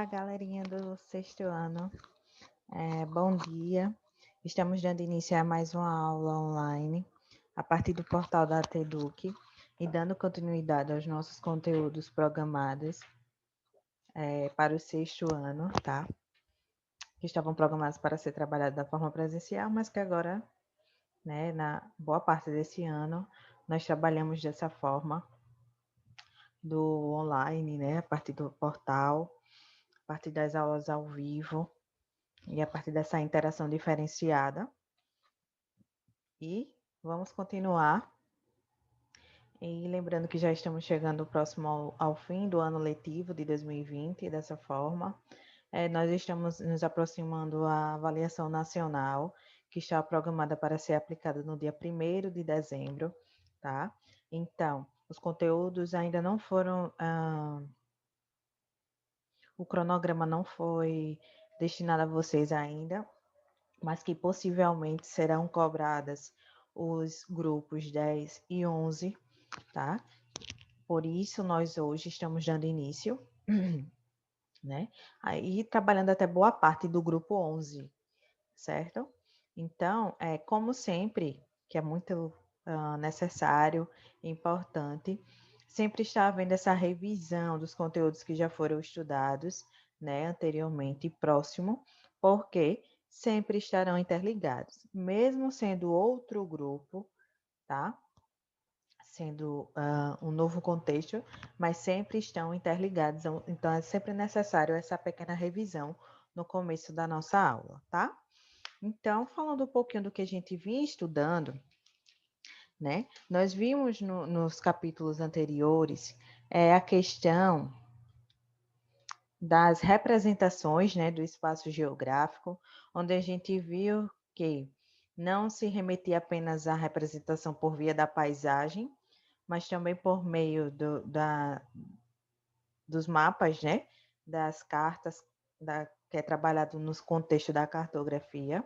galerinha do sexto ano. Bom dia. Estamos dando início a mais uma aula online a partir do portal da TEDUC e dando continuidade aos nossos conteúdos programados para o sexto ano, tá? Que estavam programados para ser trabalhados da forma presencial, mas que agora, né, na boa parte desse ano, nós trabalhamos dessa forma do online, né, a partir do portal, a partir das aulas ao vivo e a partir dessa interação diferenciada. E vamos continuar. E lembrando que já estamos chegando próximo ao fim do ano letivo de 2020, dessa forma. Nós estamos nos aproximando à avaliação nacional, que está programada para ser aplicada no dia 1º de dezembro, tá? Então, os conteúdos ainda não foram... o cronograma não foi destinado a vocês ainda, mas que possivelmente serão cobradas os grupos 10 e 11, tá? Por isso, nós hoje estamos dando início, né? Aí, trabalhando até boa parte do grupo 11, certo? Então, como sempre, que é muito necessário, importante, sempre está havendo essa revisão dos conteúdos que já foram estudados, né, anteriormente e próximo, porque sempre estarão interligados, mesmo sendo outro grupo, tá? Sendo um novo contexto, mas sempre estão interligados, então é sempre necessário essa pequena revisão no começo da nossa aula, tá? Então, falando um pouquinho do que a gente vinha estudando, né? Nós vimos nos capítulos anteriores a questão das representações, né, do espaço geográfico, onde a gente viu que não se remetia apenas à representação por via da paisagem, mas também por meio dos mapas, né, das cartas, que é trabalhado nos contextos da cartografia.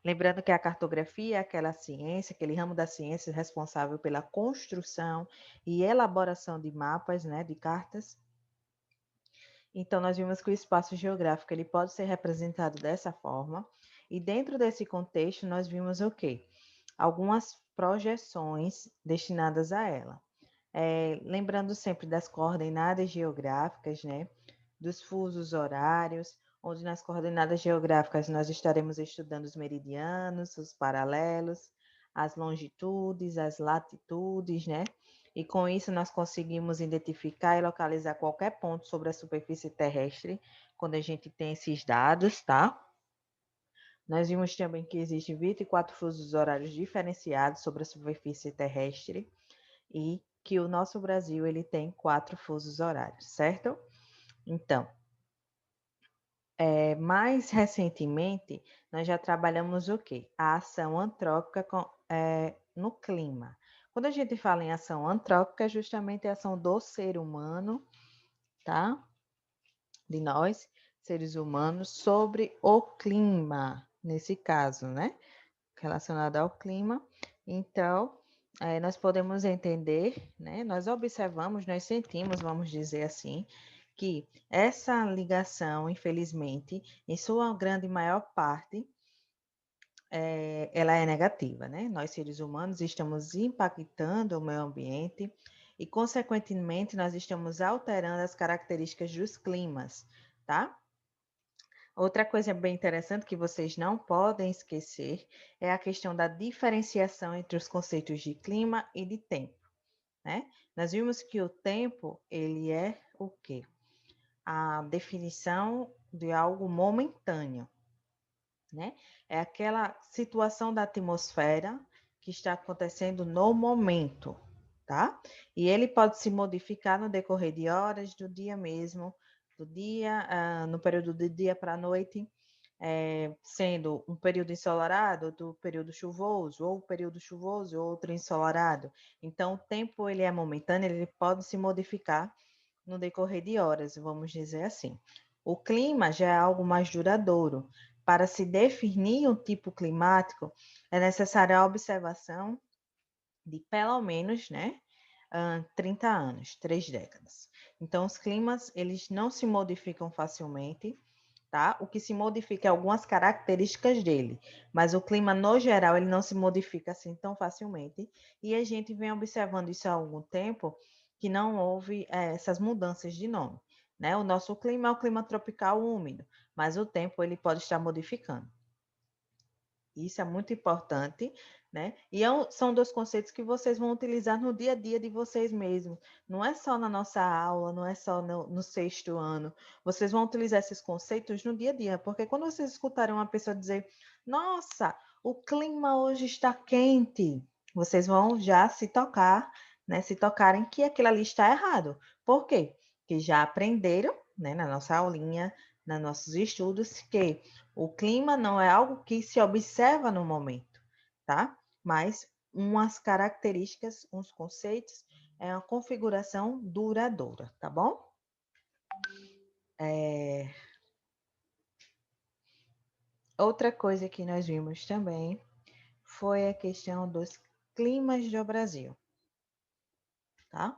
Lembrando que a cartografia é aquela ciência, aquele ramo da ciência responsável pela construção e elaboração de mapas, né, de cartas. Então, nós vimos que o espaço geográfico ele pode ser representado dessa forma, e dentro desse contexto, nós vimos o quê? Algumas projeções destinadas a ela. Lembrando sempre das coordenadas geográficas, né? Dos fusos horários, onde nas coordenadas geográficas nós estaremos estudando os meridianos, os paralelos, as longitudes, as latitudes, né? E com isso nós conseguimos identificar e localizar qualquer ponto sobre a superfície terrestre, quando a gente tem esses dados, tá? Nós vimos também que existem 24 fusos horários diferenciados sobre a superfície terrestre e que o nosso Brasil ele tem 4 fusos horários, certo? Então, mais recentemente, nós já trabalhamos o quê? A ação antrópica no clima. Quando a gente fala em ação antrópica, é justamente a ação do ser humano, tá? De nós, seres humanos, sobre o clima, nesse caso, né? Relacionado ao clima. Então, nós podemos entender, né? Nós observamos, nós sentimos, vamos dizer assim, que essa ligação, infelizmente, em sua grande maior parte, ela é negativa, né? Nós, seres humanos, estamos impactando o meio ambiente e, consequentemente, nós estamos alterando as características dos climas, tá? Outra coisa bem interessante que vocês não podem esquecer é a questão da diferenciação entre os conceitos de clima e de tempo, né? Nós vimos que o tempo, ele é o quê? A definição de algo momentâneo, né? É aquela situação da atmosfera que está acontecendo no momento, tá? E ele pode se modificar no decorrer de horas, do dia mesmo, do dia, no período de dia para a noite, sendo um período ensolarado, outro período chuvoso, ou um período chuvoso, outro ensolarado. Então, o tempo ele é momentâneo, ele pode se modificar no decorrer de horas, vamos dizer assim. O clima já é algo mais duradouro. Para se definir um tipo climático, é necessária a observação de pelo menos, né, 30 anos, 3 décadas. Então, os climas, eles não se modificam facilmente, tá? O que se modifica é algumas características dele, mas o clima, no geral, ele não se modifica assim tão facilmente. E a gente vem observando isso há algum tempo, que não houve essas mudanças de nome, né? O nosso clima é o clima tropical úmido, mas o tempo ele pode estar modificando. Isso é muito importante, né? E são dois conceitos que vocês vão utilizar no dia a dia de vocês mesmos. Não é só na nossa aula, não é só no 6º ano. Vocês vão utilizar esses conceitos no dia a dia, porque quando vocês escutarem uma pessoa dizer, nossa, o clima hoje está quente, vocês vão já se tocar, né? Se tocarem que aquilo ali está errado. Por quê? Porque já aprenderam, né, na nossa aulinha, nos nossos estudos, que o clima não é algo que se observa no momento, tá? Mas umas características, uns conceitos, é uma configuração duradoura, tá bom? Outra coisa que nós vimos também foi a questão dos climas do Brasil, tá?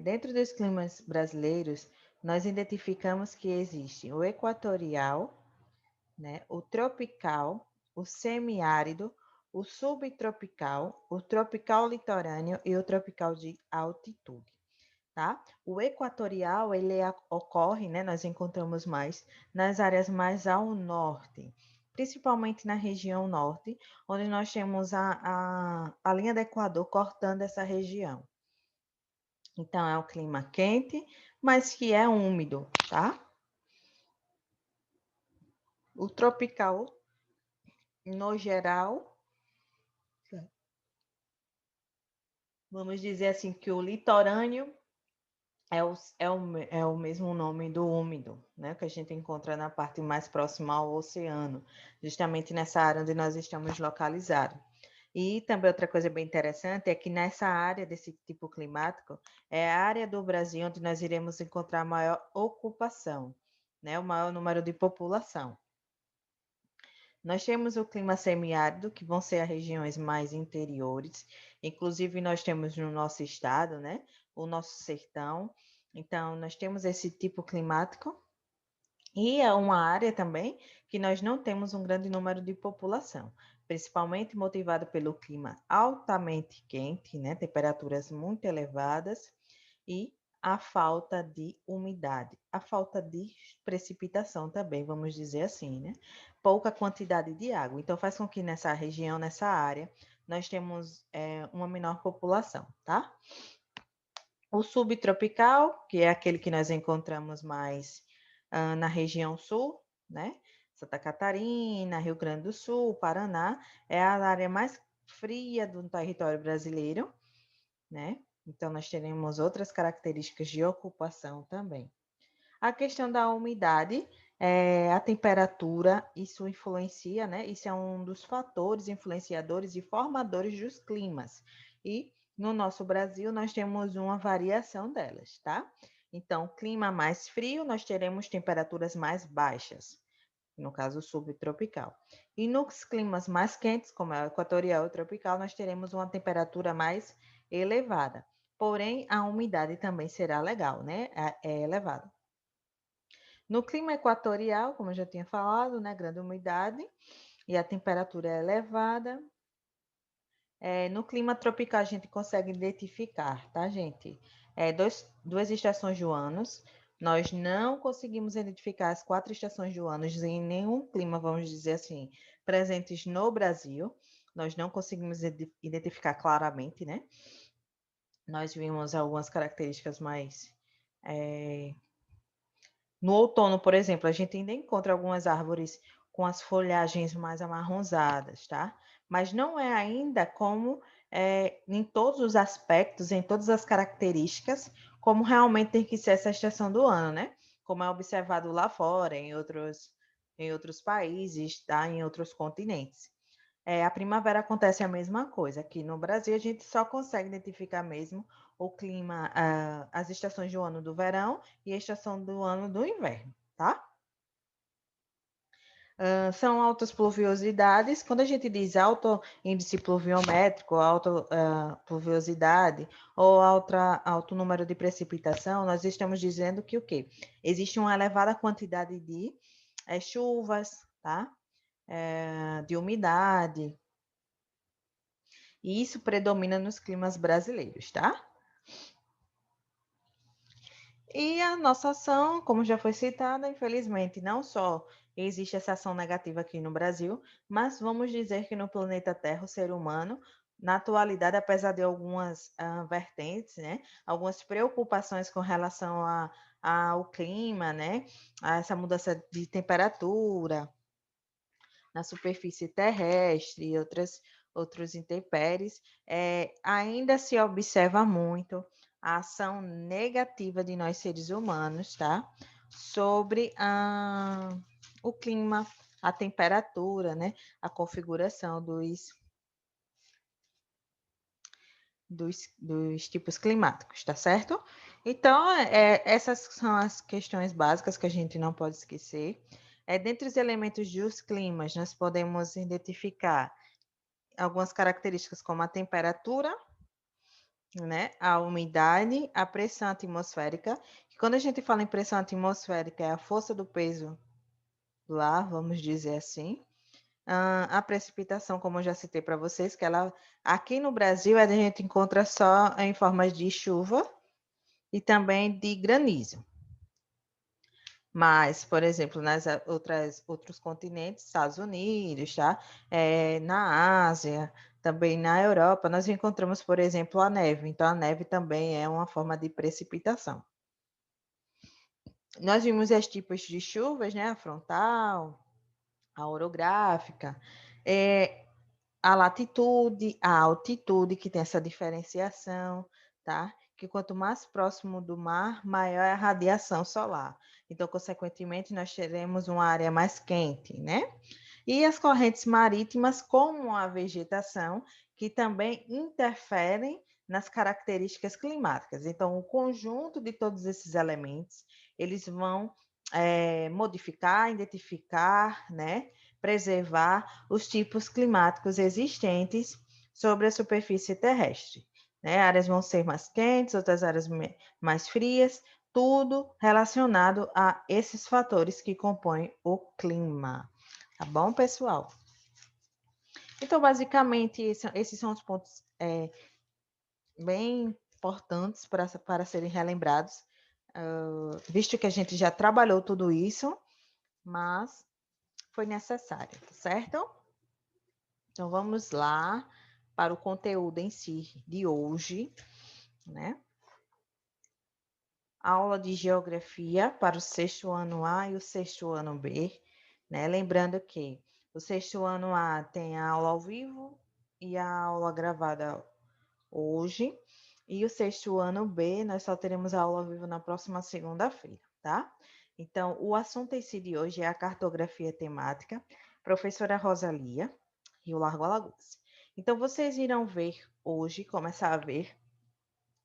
Dentro dos climas brasileiros, nós identificamos que existe o equatorial, né? O tropical, o semiárido, o subtropical, o tropical litorâneo e o tropical de altitude, tá? O equatorial, ele ocorre, né? Nós encontramos mais nas áreas mais ao norte, principalmente na região norte, onde nós temos a linha do Equador cortando essa região. Então, é um clima quente, mas que é úmido, tá? O tropical, no geral, vamos dizer assim que o litorâneo é o mesmo nome do úmido, né? Que a gente encontra na parte mais próxima ao oceano, justamente nessa área onde nós estamos localizados. E também outra coisa bem interessante é que nessa área desse tipo climático é a área do Brasil onde nós iremos encontrar maior ocupação, né? O maior número de população. Nós temos o clima semiárido, que vão ser as regiões mais interiores. Inclusive, nós temos no nosso estado, né, o nosso sertão. Então, nós temos esse tipo climático. E é uma área também que nós não temos um grande número de população, principalmente motivado pelo clima altamente quente, né, temperaturas muito elevadas e a falta de umidade, a falta de precipitação também, vamos dizer assim, né? Pouca quantidade de água. Então, faz com que nessa região, nessa área, nós temos uma menor população, tá? O subtropical, que é aquele que nós encontramos mais na região sul, né? Santa Catarina, Rio Grande do Sul, Paraná, é a área mais fria do território brasileiro, né? Então, nós teremos outras características de ocupação também. A questão da umidade, a temperatura, isso influencia, né? Isso é um dos fatores influenciadores e formadores dos climas. E no nosso Brasil, nós temos uma variação delas, tá? Então, clima mais frio, nós teremos temperaturas mais baixas, no caso subtropical. E nos climas mais quentes, como é o equatorial e o tropical, nós teremos uma temperatura mais elevada. Porém, a umidade também será legal, né? É elevada. No clima equatorial, como eu já tinha falado, né? Grande umidade e a temperatura é elevada. No clima tropical, a gente consegue identificar, tá, gente? Duas estações do ano. Nós não conseguimos identificar as 4 estações do ano em nenhum clima, vamos dizer assim, presentes no Brasil. Nós não conseguimos identificar claramente, né? Nós vimos algumas características mais. No outono, por exemplo, a gente ainda encontra algumas árvores com as folhagens mais amarronzadas, tá? Mas não é ainda como em todos os aspectos, em todas as características, como realmente tem que ser essa estação do ano, né? Como é observado lá fora, em outros países, tá? Em outros continentes. A primavera acontece a mesma coisa. Aqui no Brasil, a gente só consegue identificar mesmo o clima, as estações do ano do verão e a estação do ano do inverno, tá? São altas pluviosidades. Quando a gente diz alto índice pluviométrico, alta pluviosidade ou alto número de precipitação, nós estamos dizendo que o quê? Existe uma elevada quantidade de chuvas, tá? De umidade. E isso predomina nos climas brasileiros, tá? E a nossa ação, como já foi citada, infelizmente, não só existe essa ação negativa aqui no Brasil, mas vamos dizer que no planeta Terra, o ser humano, na atualidade, apesar de algumas vertentes, né, algumas preocupações com relação ao clima, né, a essa mudança de temperatura na superfície terrestre e outros intempéries, ainda se observa muito a ação negativa de nós seres humanos, tá? Sobre o clima, a temperatura, né? A configuração dos tipos climáticos, tá certo? Então, essas são as questões básicas que a gente não pode esquecer. Dentre os elementos dos climas, nós podemos identificar algumas características como a temperatura, né, a umidade, a pressão atmosférica. Que quando a gente fala em pressão atmosférica, é a força do peso do ar, vamos dizer assim. A precipitação, como eu já citei para vocês, que ela aqui no Brasil a gente encontra só em formas de chuva e também de granizo. Mas, por exemplo, nas outros continentes, Estados Unidos, tá? Na Ásia, também na Europa, nós encontramos, por exemplo, a neve. Então, a neve também é uma forma de precipitação. Nós vimos os tipos de chuvas, né? A frontal, a orográfica, a latitude, a altitude, que tem essa diferenciação, tá? Que quanto mais próximo do mar, maior é a radiação solar. Então, consequentemente, nós teremos uma área mais quente, né? E as correntes marítimas, como a vegetação, que também interferem nas características climáticas. Então, o conjunto de todos esses elementos, eles vão modificar, identificar, né? Preservar os tipos climáticos existentes sobre a superfície terrestre. Né? Áreas vão ser mais quentes, outras áreas mais frias, tudo relacionado a esses fatores que compõem o clima. Tá bom, pessoal? Então, basicamente, esses são os pontos bem importantes para serem relembrados, visto que a gente já trabalhou tudo isso, mas foi necessário, tá certo? Então, vamos lá para o conteúdo em si de hoje, né? Aula de Geografia para o sexto ano A e o sexto ano B, né? Lembrando que o sexto ano A tem a aula ao vivo e a aula gravada hoje, e o sexto ano B nós só teremos a aula ao vivo na próxima segunda-feira, tá? Então, o assunto em si de hoje é a cartografia temática, professora Rosalia, Rio Largo Alagoas. Então, vocês irão ver hoje, começar a ver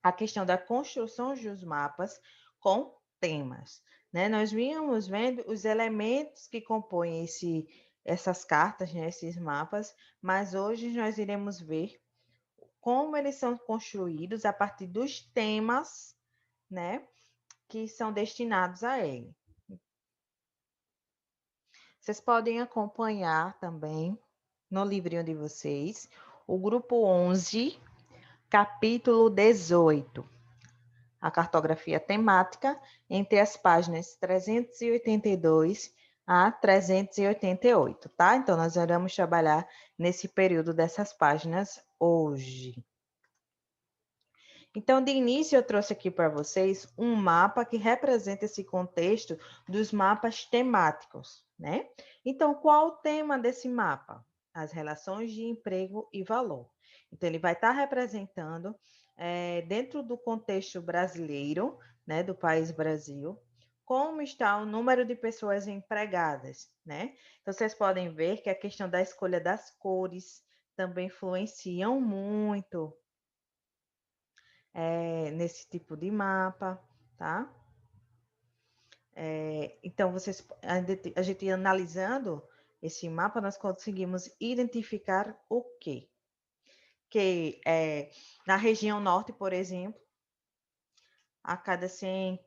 a questão da construção dos mapas com temas, né? Nós vínhamos vendo os elementos que compõem essas cartas, né? Esses mapas, mas hoje nós iremos ver como eles são construídos a partir dos temas, né? Que são destinados a ele. Vocês podem acompanhar também no livrinho de vocês o grupo 11, capítulo 18. A cartografia temática, entre as páginas 382 a 388, tá? Então, nós iremos trabalhar nesse período dessas páginas hoje. Então, de início, eu trouxe aqui para vocês um mapa que representa esse contexto dos mapas temáticos, né? Então, qual o tema desse mapa? As relações de emprego e valor. Então, ele vai estar representando, dentro do contexto brasileiro, né, do país Brasil, como está o número de pessoas empregadas, né? Então, vocês podem ver que a questão da escolha das cores também influenciam muito nesse tipo de mapa, tá? Então, a gente analisando esse mapa, nós conseguimos identificar o quê? Na região norte, por exemplo, a cada 100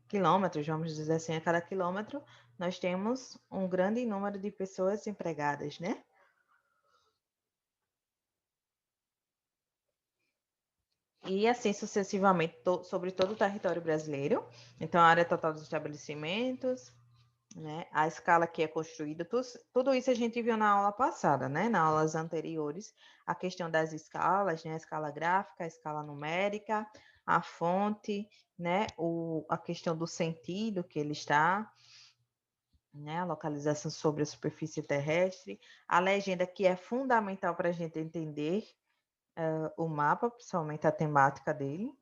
quilômetros, vamos dizer assim, a cada quilômetro, nós temos um grande número de pessoas empregadas, né? E assim sucessivamente sobre todo o território brasileiro. Então, a área total dos estabelecimentos, né? A escala que é construída, tudo isso a gente viu na aula passada, né? Nas aulas anteriores, a questão das escalas, né? A escala gráfica, a escala numérica, a fonte, né? A questão do sentido que ele está, né? A localização sobre a superfície terrestre, a legenda que é fundamental para a gente entender o mapa, principalmente a temática dele.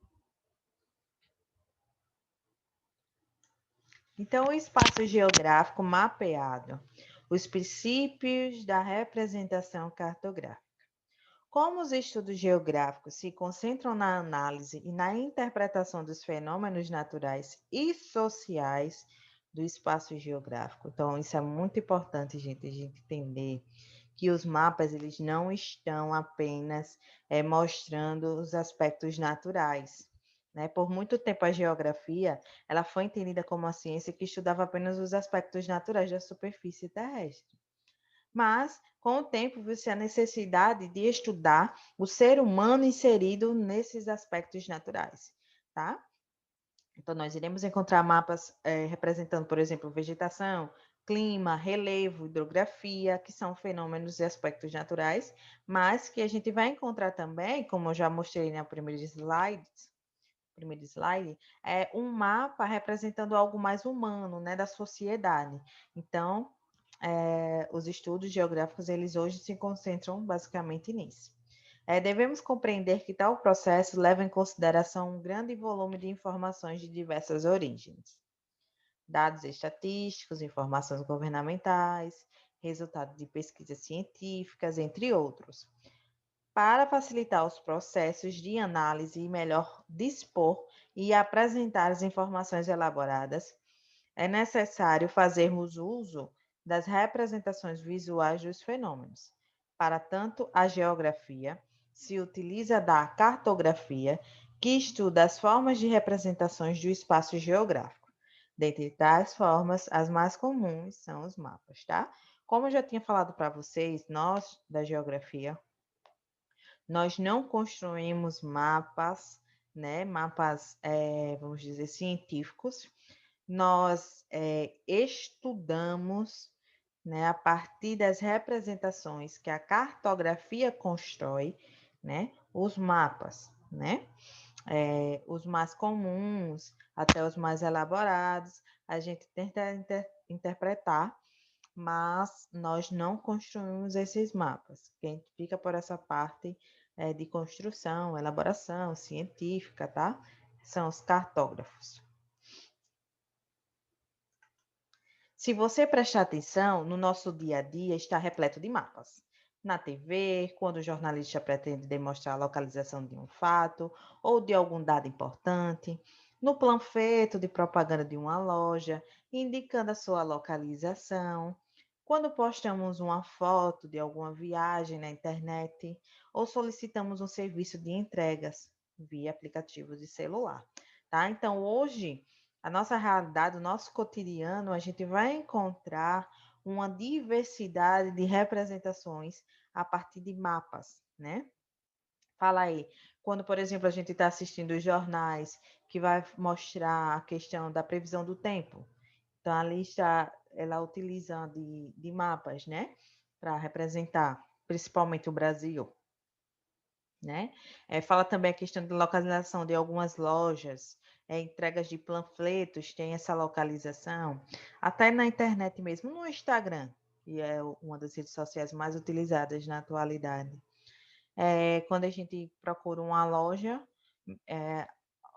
Então, o espaço geográfico mapeado, os princípios da representação cartográfica. Como os estudos geográficos se concentram na análise e na interpretação dos fenômenos naturais e sociais do espaço geográfico. Então, isso é muito importante, gente, a gente entender que os mapas eles não estão apenas mostrando os aspectos naturais. Né? Por muito tempo, a geografia ela foi entendida como uma ciência que estudava apenas os aspectos naturais da superfície terrestre. Mas, com o tempo, viu-se a necessidade de estudar o ser humano inserido nesses aspectos naturais, tá? Então, nós iremos encontrar mapas representando, por exemplo, vegetação, clima, relevo, hidrografia, que são fenômenos e aspectos naturais, mas que a gente vai encontrar também, como eu já mostrei na primeiro slide, é um mapa representando algo mais humano, né, da sociedade. Então, os estudos geográficos, eles hoje se concentram basicamente nisso. Devemos compreender que tal processo leva em consideração um grande volume de informações de diversas origens. Dados estatísticos, informações governamentais, resultados de pesquisas científicas, entre outros. Para facilitar os processos de análise e melhor dispor e apresentar as informações elaboradas, é necessário fazermos uso das representações visuais dos fenômenos. Para tanto, a geografia se utiliza da cartografia, que estuda as formas de representações do espaço geográfico. Dentre tais formas, as mais comuns são os mapas, tá? Como eu já tinha falado para vocês, nós da geografia, nós não construímos mapas, né? Mapas, vamos dizer, científicos. Nós estudamos, né, a partir das representações que a cartografia constrói, né, os mapas, né? Os mais comuns até os mais elaborados, a gente tenta interpretar, mas nós não construímos esses mapas. Quem fica por essa parte de construção, elaboração científica, tá? São os cartógrafos. Se você prestar atenção, no nosso dia a dia está repleto de mapas. Na TV, quando o jornalista pretende demonstrar a localização de um fato ou de algum dado importante, no panfleto de propaganda de uma loja, indicando a sua localização, quando postamos uma foto de alguma viagem na internet ou solicitamos um serviço de entregas via aplicativos de celular, tá? Então, hoje a nossa realidade, o nosso cotidiano, a gente vai encontrar uma diversidade de representações a partir de mapas, né? Fala aí, quando, por exemplo, a gente está assistindo os jornais que vai mostrar a questão da previsão do tempo. Então, ali está ela utilizando de mapas, né? Para representar, principalmente o Brasil, né? Fala também a questão de localização de algumas lojas, entregas de panfletos, tem essa localização. Até na internet mesmo, no Instagram, que é uma das redes sociais mais utilizadas na atualidade. Quando a gente procura uma loja,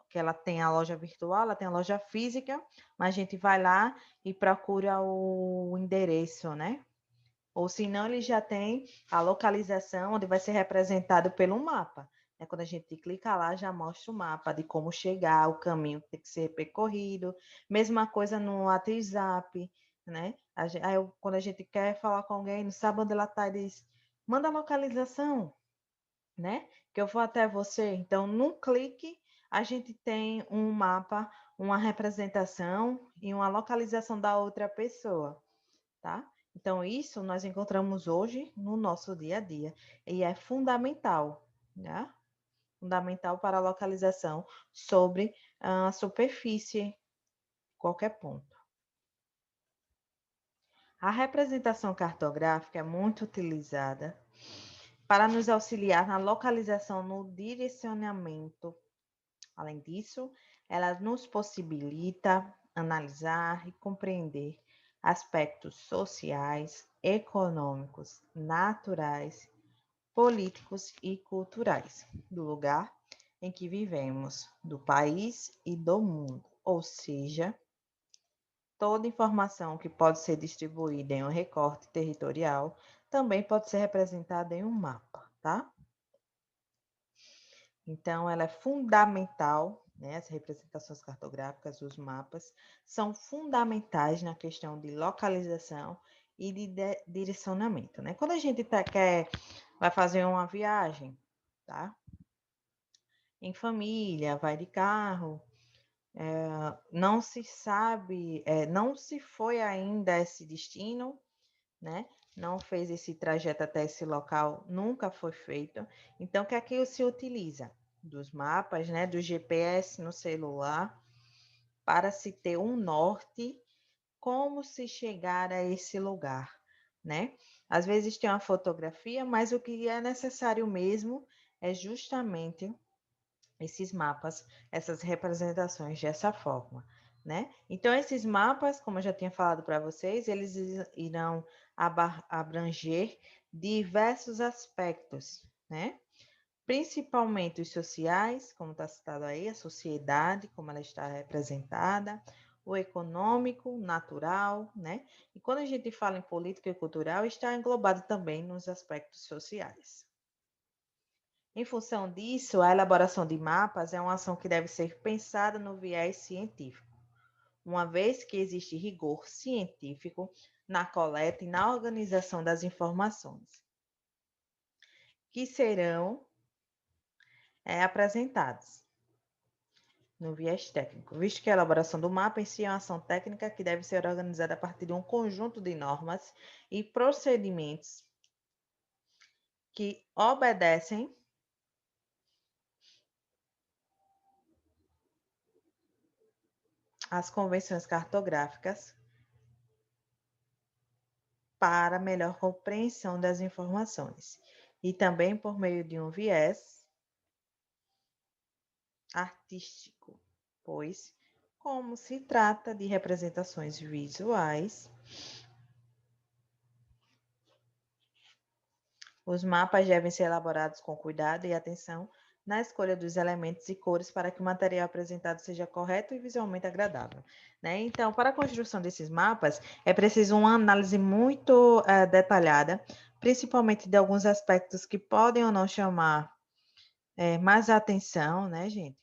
que ela tem a loja virtual, ela tem a loja física, mas a gente vai lá e procura o endereço, né? Ou se não, ele já tem a localização onde vai ser representado pelo mapa. Quando a gente clica lá, já mostra o mapa de como chegar, o caminho que tem que ser percorrido. Mesma coisa no WhatsApp, né? Quando a gente quer falar com alguém, não sabe onde ela está, diz, manda a localização, né? Que eu vou até você. Então, num clique, a gente tem um mapa, uma representação e uma localização da outra pessoa, tá? Então, isso nós encontramos hoje no nosso dia a dia e é fundamental, né? Fundamental para a localização sobre a superfície, qualquer ponto. A representação cartográfica é muito utilizada para nos auxiliar na localização, no direcionamento. Além disso, ela nos possibilita analisar e compreender aspectos sociais, econômicos, naturais, políticos e culturais do lugar em que vivemos, do país e do mundo. Ou seja, toda informação que pode ser distribuída em um recorte territorial também pode ser representada em um mapa, tá? Então, ela é fundamental, né? As representações cartográficas, os mapas, são fundamentais na questão de localização e de direcionamento, né? Quando a gente vai fazer uma viagem, tá? Em família, vai de carro, não se sabe, não se foi ainda a esse destino, né? Não fez esse trajeto até esse local, nunca foi feito. Então, o que é que se utiliza? Dos mapas, né? Do GPS no celular, para se ter um norte, como se chegar a esse lugar, né? Às vezes tem uma fotografia, mas o que é necessário mesmo é justamente esses mapas, essas representações dessa forma, né? Então, esses mapas, como eu já tinha falado para vocês, eles irão abranger diversos aspectos, né? Principalmente os sociais, como está citado aí, a sociedade, como ela está representada, o econômico, natural, né? E quando a gente fala em política e cultural, está englobado também nos aspectos sociais. Em função disso, a elaboração de mapas é uma ação que deve ser pensada no viés científico, uma vez que existe rigor científico na coleta e na organização das informações que serão apresentadas no viés técnico, visto que a elaboração do mapa em si é uma ação técnica que deve ser organizada a partir de um conjunto de normas e procedimentos que obedecem às convenções cartográficas para melhor compreensão das informações e também por meio de um viés artístico, pois, como se trata de representações visuais, os mapas devem ser elaborados com cuidado e atenção na escolha dos elementos e cores para que o material apresentado seja correto e visualmente agradável, né? Então, para a construção desses mapas, é preciso uma análise muito detalhada, principalmente de alguns aspectos que podem ou não chamar mais atenção, né, gente?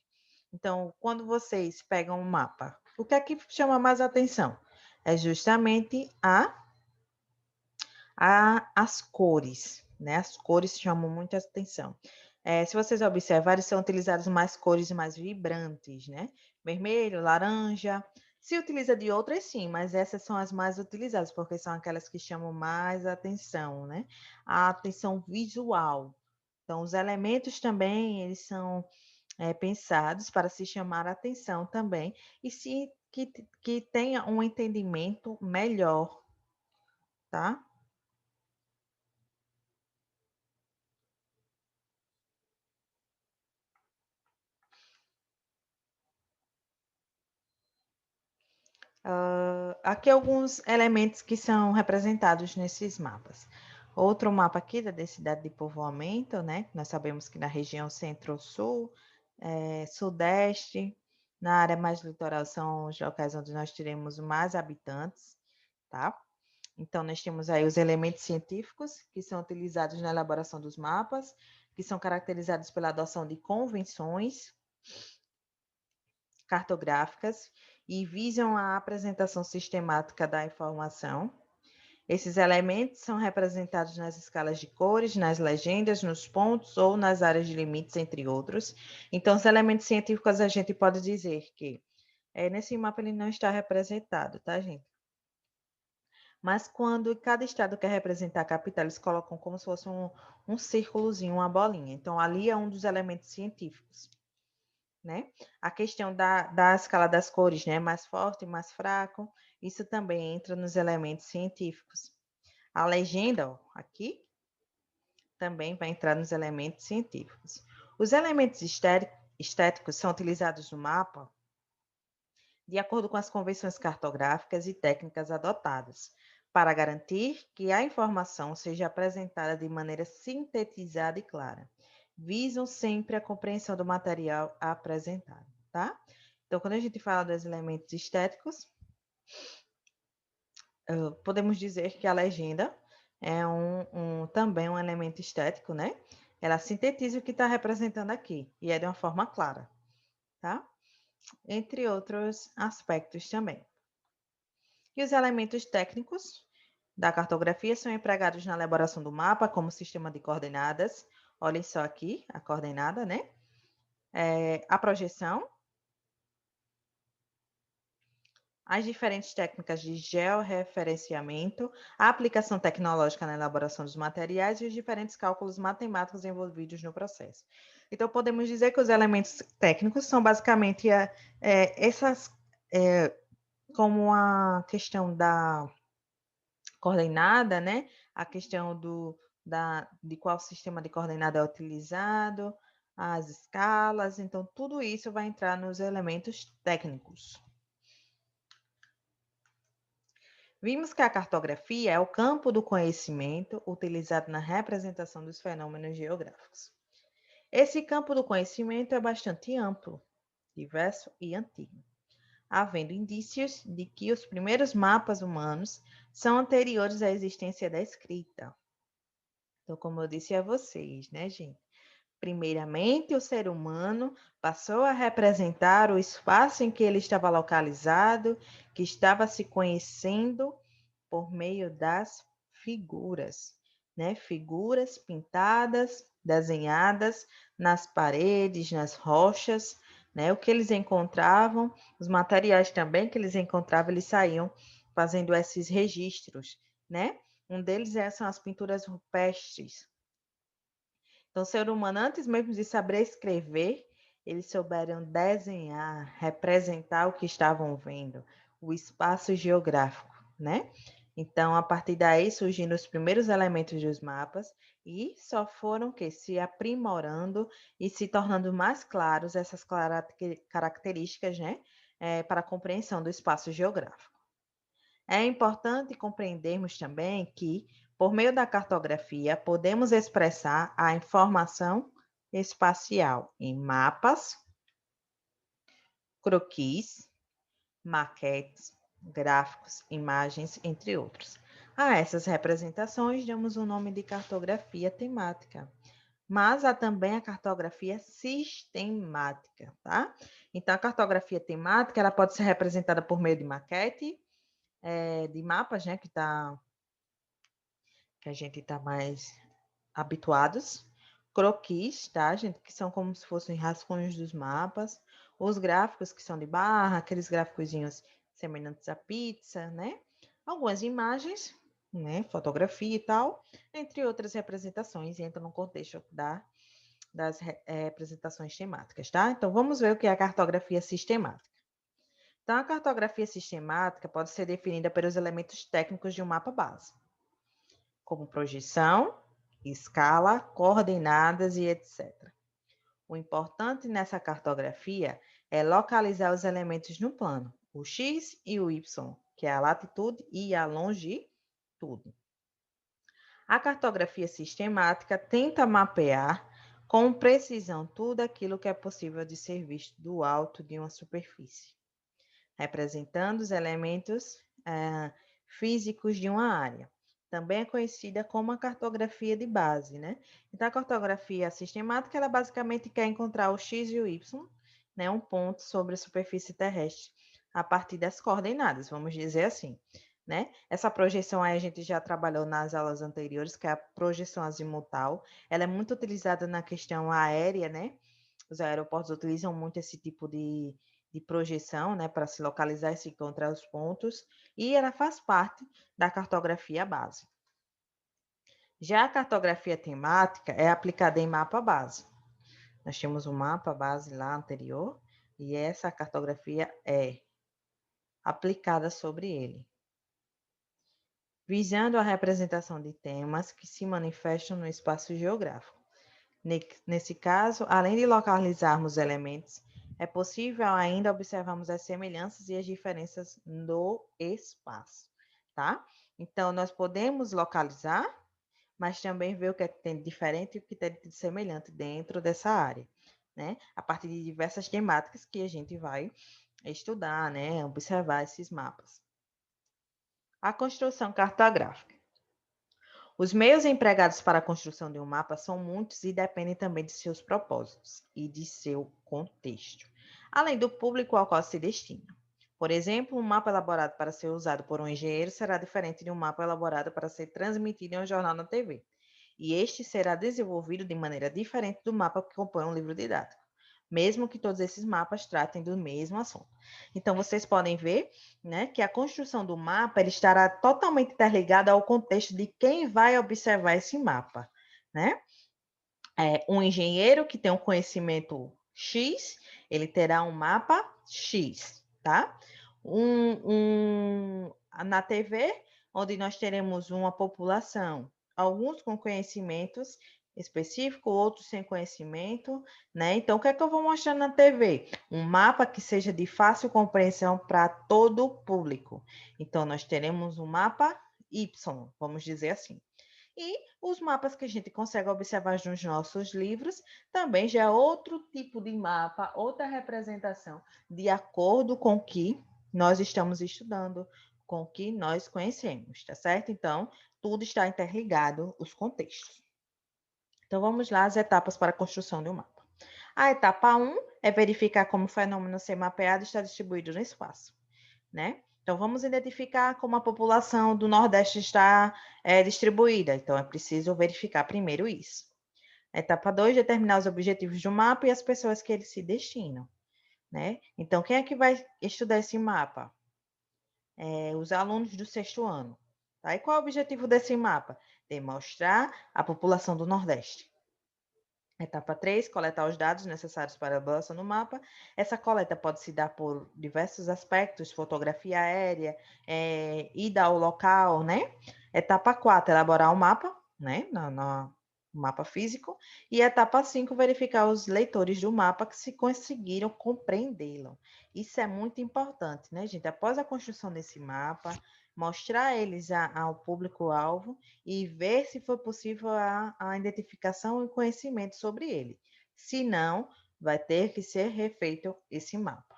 Então, quando vocês pegam um mapa, o que é que chama mais atenção? É justamente as cores, né? As cores chamam muita atenção. Se vocês observarem, são utilizadas mais cores mais vibrantes, né? Vermelho, laranja. Se utiliza de outras, sim, mas essas são as mais utilizadas, porque são aquelas que chamam mais atenção, né? A atenção visual. Então, os elementos também, eles são pensados para se chamar a atenção também e que tenha um entendimento melhor, tá? Aqui alguns elementos que são representados nesses mapas. Outro mapa aqui da densidade de povoamento, né? Nós sabemos que na região centro-sul, sudeste, na área mais litoral são os locais onde nós teremos mais habitantes, tá? Então, nós temos aí os elementos científicos que são utilizados na elaboração dos mapas, que são caracterizados pela adoção de convenções cartográficas e visam a apresentação sistemática da informação. Esses elementos são representados nas escalas de cores, nas legendas, nos pontos ou nas áreas de limites, entre outros. Então, os elementos científicos a gente pode dizer que nesse mapa ele não está representado, tá, gente? Mas quando cada estado quer representar a capital, eles colocam como se fosse um círculozinho, uma bolinha. Então, ali é um dos elementos científicos, né? A questão da escala das cores, né? Mais forte, mais fraco, isso também entra nos elementos científicos. A legenda, ó, aqui, também vai entrar nos elementos científicos. Os elementos estéticos são utilizados no mapa de acordo com as convenções cartográficas e técnicas adotadas, para garantir que a informação seja apresentada de maneira sintetizada e clara. Visam sempre a compreensão do material apresentado, tá? Então, quando a gente fala dos elementos estéticos, podemos dizer que a legenda é também um elemento estético, né? Ela sintetiza o que está representando aqui e é de uma forma clara, tá? Entre outros aspectos também. E os elementos técnicos da cartografia são empregados na elaboração do mapa, como sistema de coordenadas. Olhem só aqui a coordenada, né? A projeção, as diferentes técnicas de georreferenciamento, a aplicação tecnológica na elaboração dos materiais e os diferentes cálculos matemáticos envolvidos no processo. Então, podemos dizer que os elementos técnicos são basicamente como a questão da coordenada, né? A questão de qual sistema de coordenada é utilizado, as escalas, então tudo isso vai entrar nos elementos técnicos. Vimos que a cartografia é o campo do conhecimento utilizado na representação dos fenômenos geográficos. Esse campo do conhecimento é bastante amplo, diverso e antigo, havendo indícios de que os primeiros mapas humanos são anteriores à existência da escrita. Então, como eu disse a vocês, né, gente? Primeiramente, o ser humano passou a representar o espaço em que ele estava localizado, que estava se conhecendo por meio das figuras, né? Figuras pintadas, desenhadas nas paredes, nas rochas, né? O que eles encontravam, os materiais também que eles encontravam, eles saíam fazendo esses registros, né? Um deles são as pinturas rupestres. Então, o ser humano, antes mesmo de saber escrever, eles souberam desenhar, representar o que estavam vendo, o espaço geográfico, né? Então, a partir daí surgiram os primeiros elementos dos mapas e só foram que se aprimorando e se tornando mais claros essas características, né? Para a compreensão do espaço geográfico. É importante compreendermos também que, por meio da cartografia, podemos expressar a informação espacial em mapas, croquis, maquetes, gráficos, imagens, entre outros. A essas representações damos o nome de cartografia temática, mas há também a cartografia sistemática, tá? Então, a cartografia temática ela pode ser representada por meio de maquete, de mapas, né, que a gente está mais habituados. Croquis, tá, gente? Que são como se fossem rascunhos dos mapas. Os gráficos que são de barra, aqueles gráficozinhos semelhantes à pizza, né? Algumas imagens, né? Fotografia e tal, entre outras representações, entra no contexto das representações temáticas, tá? Então, vamos ver o que é a cartografia sistemática. Então, a cartografia sistemática pode ser definida pelos elementos técnicos de um mapa base, como projeção, escala, coordenadas e etc. O importante nessa cartografia é localizar os elementos no plano, o X e o Y, que é a latitude e a longitude. A cartografia sistemática tenta mapear com precisão tudo aquilo que é possível de ser visto do alto de uma superfície, representando os elementos físicos de uma área. Também é conhecida como a cartografia de base, né? Então, a cartografia sistemática, ela basicamente quer encontrar o X e o Y né, um ponto sobre a superfície terrestre a partir das coordenadas, vamos dizer assim, né? Essa projeção aí a gente já trabalhou nas aulas anteriores, que é a projeção azimutal. Ela é muito utilizada na questão aérea, né? Os aeroportos utilizam muito esse tipo de projeção, né, para se localizar e se encontrar os pontos, e ela faz parte da cartografia base. Já a cartografia temática é aplicada em mapa base. Nós temos um mapa base lá anterior, e essa cartografia é aplicada sobre ele, visando a representação de temas que se manifestam no espaço geográfico. Nesse caso, além de localizarmos elementos, é possível ainda observarmos as semelhanças e as diferenças no espaço, tá? Então, nós podemos localizar, mas também ver o que é que tem de diferente e o que tem de semelhante dentro dessa área, né? A partir de diversas temáticas que a gente vai estudar, né? Observar esses mapas. A construção cartográfica. Os meios empregados para a construção de um mapa são muitos e dependem também de seus propósitos e de seu contexto, além do público ao qual se destina. Por exemplo, um mapa elaborado para ser usado por um engenheiro será diferente de um mapa elaborado para ser transmitido em um jornal na TV. E este será desenvolvido de maneira diferente do mapa que compõe um livro didático, mesmo que todos esses mapas tratem do mesmo assunto. Então, vocês podem ver, né, que a construção do mapa ele estará totalmente interligada ao contexto de quem vai observar esse mapa, né? Um engenheiro que tem um conhecimento X, ele terá um mapa X, tá? Na TV, onde nós teremos uma população, alguns com conhecimentos específico, outros sem conhecimento, né? Então, o que é que eu vou mostrar na TV? Um mapa que seja de fácil compreensão para todo o público. Então, nós teremos um mapa Y, vamos dizer assim. E os mapas que a gente consegue observar nos nossos livros também já é outro tipo de mapa, outra representação, de acordo com o que nós estamos estudando, com o que nós conhecemos, tá certo? Então, tudo está interligado, os contextos. Então, vamos lá, as etapas para a construção de um mapa. A etapa 1 é verificar como o fenômeno ser mapeado está distribuído no espaço, né? Então, vamos identificar como a população do Nordeste está distribuída. Então, é preciso verificar primeiro isso. Etapa 2, determinar os objetivos do mapa e as pessoas que eles se destinam, né? Então, quem é que vai estudar esse mapa? Os alunos do 6º ano. Tá? E qual é o objetivo desse mapa? Demonstrar a população do Nordeste. Etapa 3, coletar os dados necessários para a elaboração do mapa. Essa coleta pode se dar por diversos aspectos, fotografia aérea, ida ao local, né? Etapa 4, elaborar o mapa, né? No mapa físico. E etapa 5, verificar os leitores do mapa que se conseguiram compreendê-lo. Isso é muito importante, né, gente? Após a construção desse mapa, mostrar eles ao público-alvo e ver se foi possível a identificação e conhecimento sobre ele. Se não, vai ter que ser refeito esse mapa.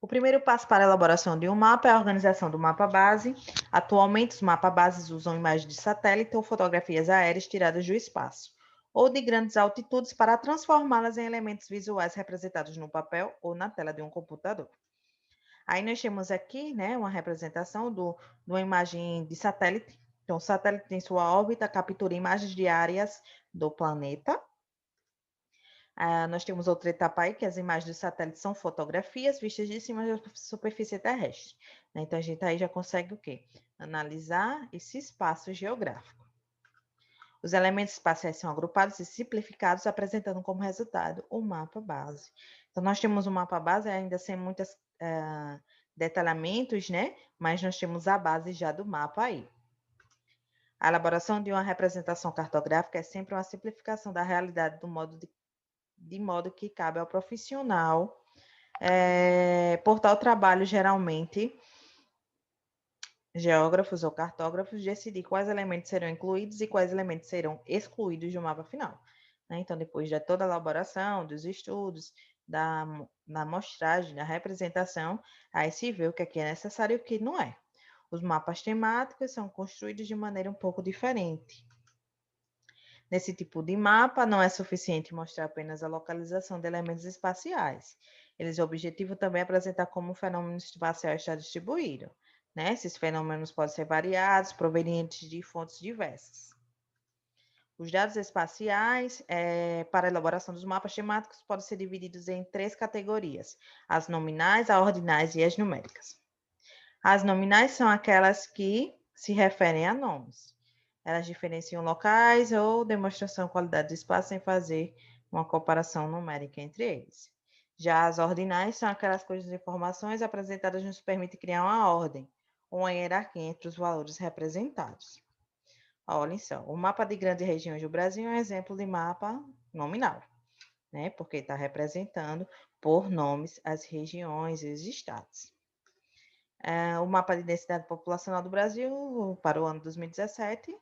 O primeiro passo para a elaboração de um mapa é a organização do mapa base. Atualmente, os mapas bases usam imagens de satélite ou fotografias aéreas tiradas do espaço, ou de grandes altitudes para transformá-las em elementos visuais representados no papel ou na tela de um computador. Aí nós temos aqui, né, uma representação de uma imagem de satélite. Então, o satélite em sua órbita captura imagens diárias do planeta. Nós temos outra etapa aí, que as imagens do satélite são fotografias vistas de cima da superfície terrestre, né? Então, a gente aí já consegue o quê? Analisar esse espaço geográfico. Os elementos espaciais são agrupados e simplificados, apresentando como resultado o mapa base. Então, nós temos um mapa base ainda sem muitos detalhamentos, né? Mas nós temos a base já do mapa aí. A elaboração de uma representação cartográfica é sempre uma simplificação da realidade de modo que cabe ao profissional por tal trabalho, geralmente, geógrafos ou cartógrafos, decidir quais elementos serão incluídos e quais elementos serão excluídos do mapa final, né? Então, depois de toda a elaboração, dos estudos, da amostragem, da representação, aí se vê o que é necessário e o que não é. Os mapas temáticos são construídos de maneira um pouco diferente. Nesse tipo de mapa, não é suficiente mostrar apenas a localização de elementos espaciais. Eles objetivos também apresentar como o fenômeno espacial está distribuído. Né? Esses fenômenos podem ser variados, provenientes de fontes diversas. Os dados espaciais, para a elaboração dos mapas temáticos, podem ser divididos em 3 categorias: as nominais, as ordinais e as numéricas. As nominais são aquelas que se referem a nomes. Elas diferenciam locais ou demonstração de qualidade do espaço sem fazer uma comparação numérica entre eles. Já as ordinais são aquelas cujas informações apresentadas nos permitem criar uma ordem ou uma hierarquia entre os valores representados. Olhem só, o mapa de grandes regiões do Brasil é um exemplo de mapa nominal, né? Porque está representando por nomes as regiões e os estados. O mapa de densidade populacional do Brasil para o ano 2017,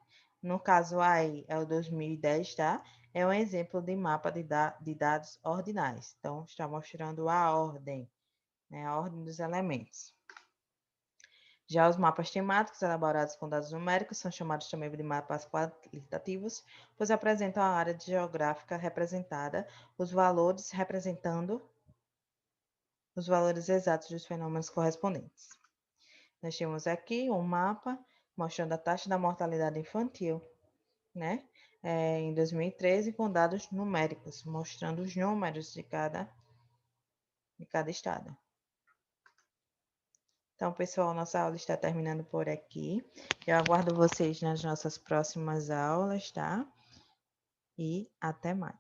no caso aí é o 2010, tá? É um exemplo de mapa de dados ordinais. Então, está mostrando a ordem, né? A ordem dos elementos. Já os mapas temáticos elaborados com dados numéricos são chamados também de mapas qualitativos, pois apresentam a área geográfica representada, os valores representando os valores exatos dos fenômenos correspondentes. Nós temos aqui um mapa mostrando a taxa da mortalidade infantil, né? Em 2013, com dados numéricos, mostrando os números de cada estado. Então, pessoal, nossa aula está terminando por aqui. Eu aguardo vocês nas nossas próximas aulas, tá? E até mais.